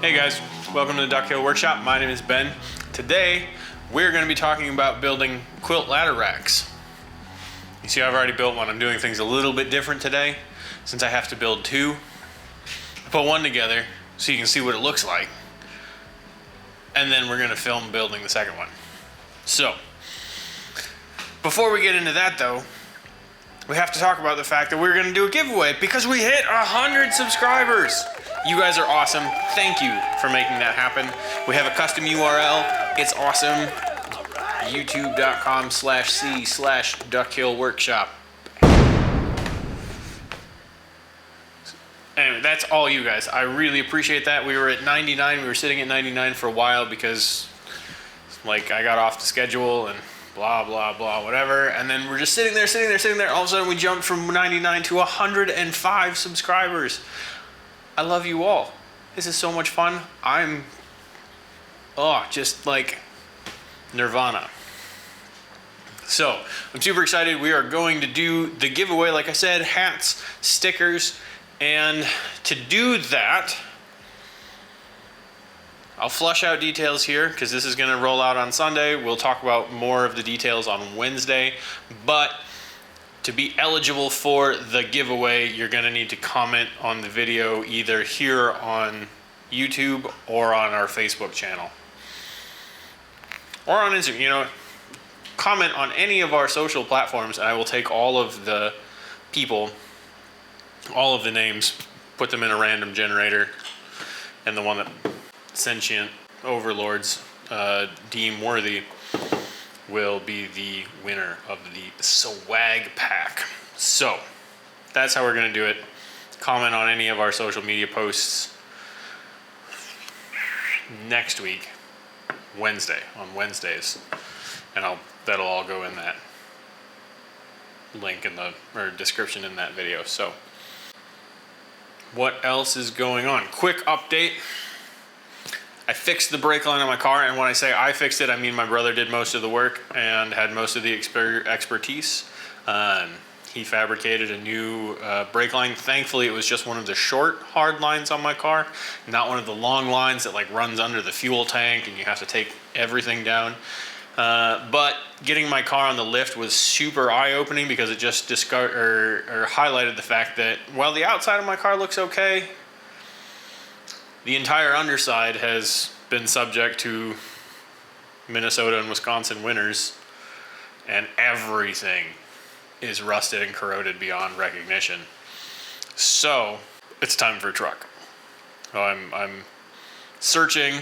Hey guys, welcome to the Duckhill workshop. My name is Ben. Today we're going to be talking about building quilt ladder racks. You see, I've already built one. I'm doing things a little bit different today since I have to build two. I put one together so you can see what it looks like, and then we're going to film building the second one. So before we get into that though, we have to talk about the fact that we're going to do a giveaway because we hit 100 subscribers. You guys are awesome. Thank you for making that happen. We have a custom URL. It's awesome. youtube.com/c/Duckhill workshop. Anyway, that's all you guys. I really appreciate that. We were at 99. We were sitting at 99 for a while because like I got off the schedule and blah, blah, blah, whatever. And then we're just sitting there. All of a sudden we jumped from 99 to 105 subscribers. I love you all. This is so much fun. I'm, just like nirvana. So I'm super excited. We are going to do the giveaway, like I said, hats, stickers, and to do that, I'll flush out details here because this is going to roll out on Sunday. We'll talk about more of the details on Wednesday, but to be eligible for the giveaway, you're going to need to comment on the video either here on YouTube or on our Facebook channel or on Instagram. You know, comment on any of our social platforms and I will take all of the people, all of the names, put them in a random generator, and the one that sentient overlords deem worthy will be the winner of the swag pack. So that's how we're going to do it. Comment on any of our social media posts next week, on Wednesdays, and that'll all go in that link in the description in that video. So what else is going on? Quick update. I fixed the brake line on my car, and when I say I fixed it, I mean my brother did most of the work and had most of the expertise. He fabricated a new brake line. Thankfully, it was just one of the short, hard lines on my car, not one of the long lines that like runs under the fuel tank and you have to take everything down. But getting my car on the lift was super eye-opening because it just highlighted the fact that while the outside of my car looks okay, the entire underside has been subject to Minnesota and Wisconsin winters, and everything is rusted and corroded beyond recognition. So it's time for a truck. So I'm searching,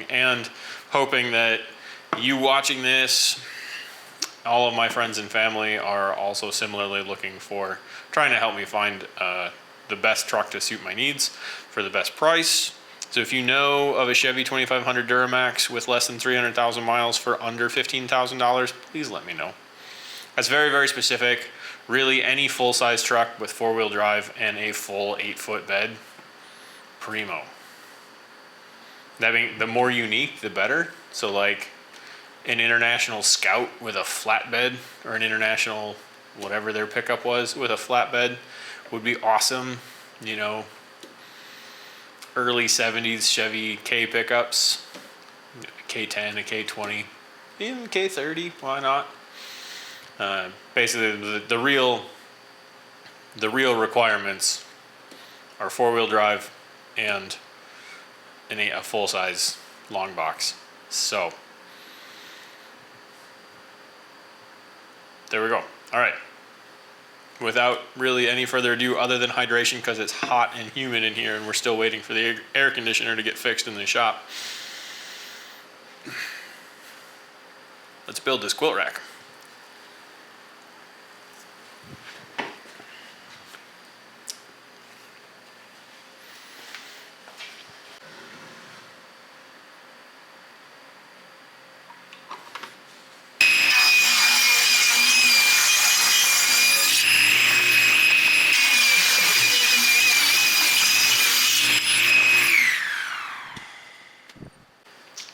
and hoping that you watching this, all of my friends and family are also similarly trying to help me find the best truck to suit my needs for the best price. So if you know of a Chevy 2500 Duramax with less than 300,000 miles for under $15,000, please let me know. That's very, very specific. Really, any full-size truck with four-wheel drive and a full 8-foot bed, primo. That being, the more unique, the better. So like an International Scout with a flatbed, or an International whatever their pickup was with a flatbed, would be awesome. You know, early 70s Chevy K pickups, K10, a K20, even K30, why not? Basically the real requirements are four-wheel drive and a full-size long box. So there we go. All right. Without really any further ado, other than hydration, because it's hot and humid in here and we're still waiting for the air conditioner to get fixed in the shop, let's build this quilt rack.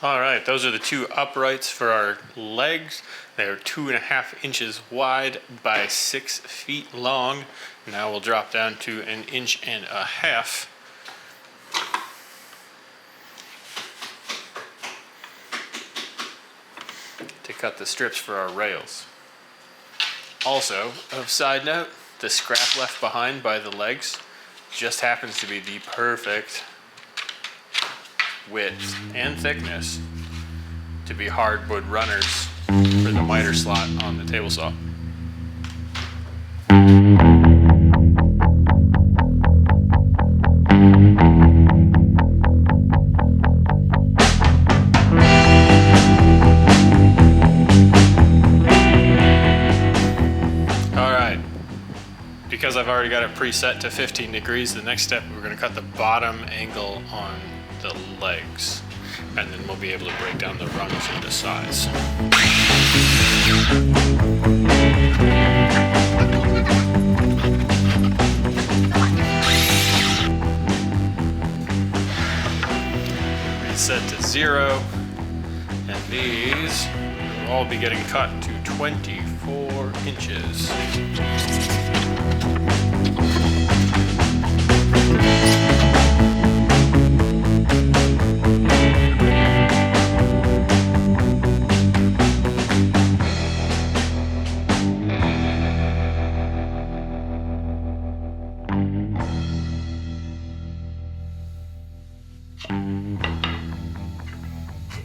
All right, those are the two uprights for our legs. They're 2.5 inches wide by 6 feet long. Now we'll drop down to 1.5 inches. to cut the strips for our rails. Also, of side note, the scrap left behind by the legs just happens to be the perfect width and thickness to be hardwood runners for the miter slot on the table saw. Because I've already got it preset to 15 degrees, the next step, we're going to cut the bottom angle on the legs, and then we'll be able to break down the rungs into size. Reset to 0, and these will all be getting cut to 24 inches.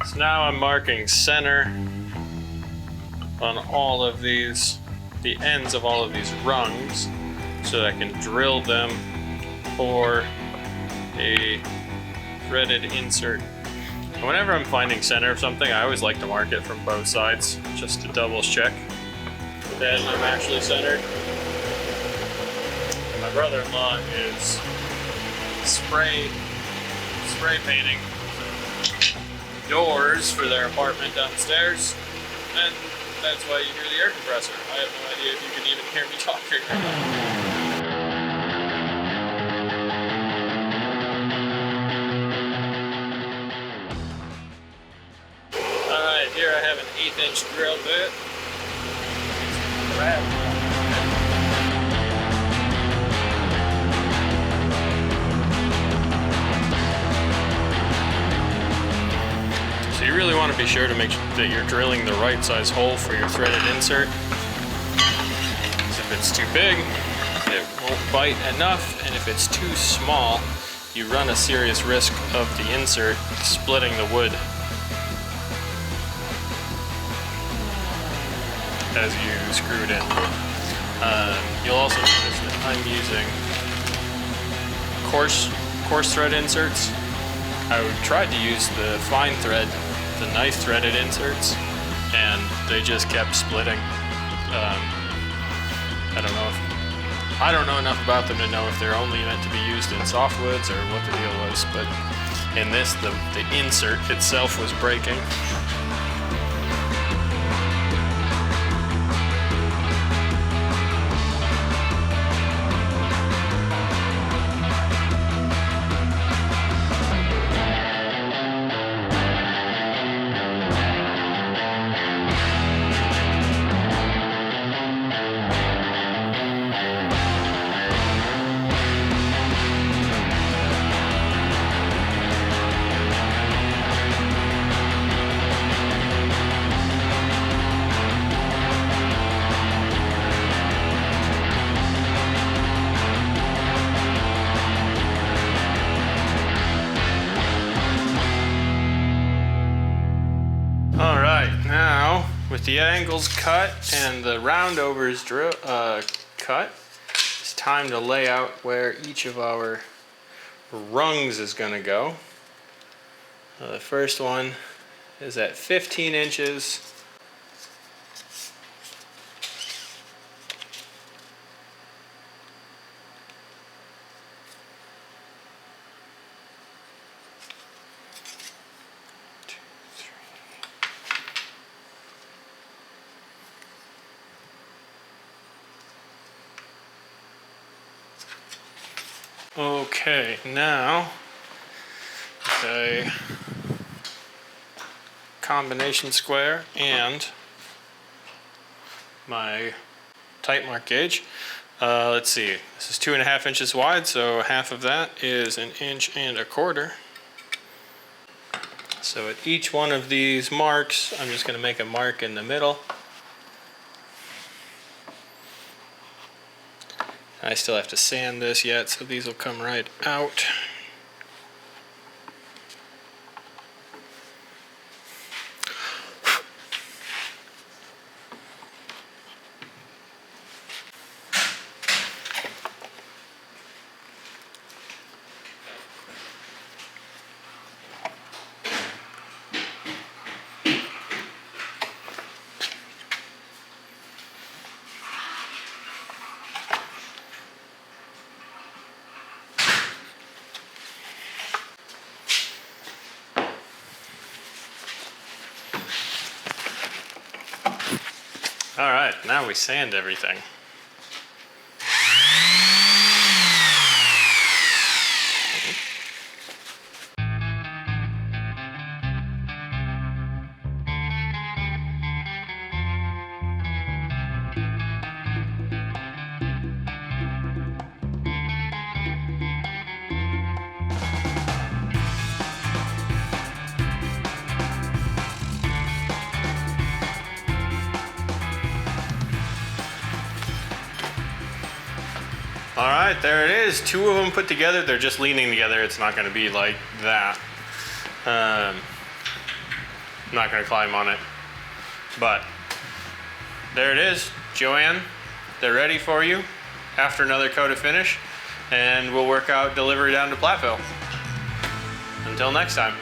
So now I'm marking center on all of these, the ends of all of these rungs, so that I can drill them for a threaded insert. And whenever I'm finding center of something, I always like to mark it from both sides, just to double check that I'm actually centered. And my brother-in-law is spray painting doors for their apartment downstairs, and that's why you hear the air compressor. I have no idea if you can even hear me talking right now. Alright, here I have an 1/8 inch drill bit. So you really want to be sure to make sure that you're drilling the right size hole for your threaded insert. Because if it's too big, it won't bite enough, and if it's too small, you run a serious risk of the insert splitting the wood as you screw it in. You'll also notice that I'm using coarse thread inserts. I tried to use the fine thread, the knife threaded inserts, and they just kept splitting. I don't know enough about them to know if they're only meant to be used in softwoods or what the deal was, but in this, the insert itself was breaking. With the angles cut and the roundovers cut, it's time to lay out where each of our rungs is going to go. The first one is at 15 inches. Okay, now a combination square and my tight mark gauge. Let's see, this is 2.5 inches wide, so half of that is 1.25 inches. So at each one of these marks, I'm just going to make a mark in the middle. I still have to sand this yet, so these will come right out. All right, now we sand everything. All right, there it is. Two of them put together. They're just leaning together. It's not going to be like that. I'm not going to climb on it. But there it is, Joanne. They're ready for you after another coat of finish, and we'll work out delivery down to Platteville. Until next time.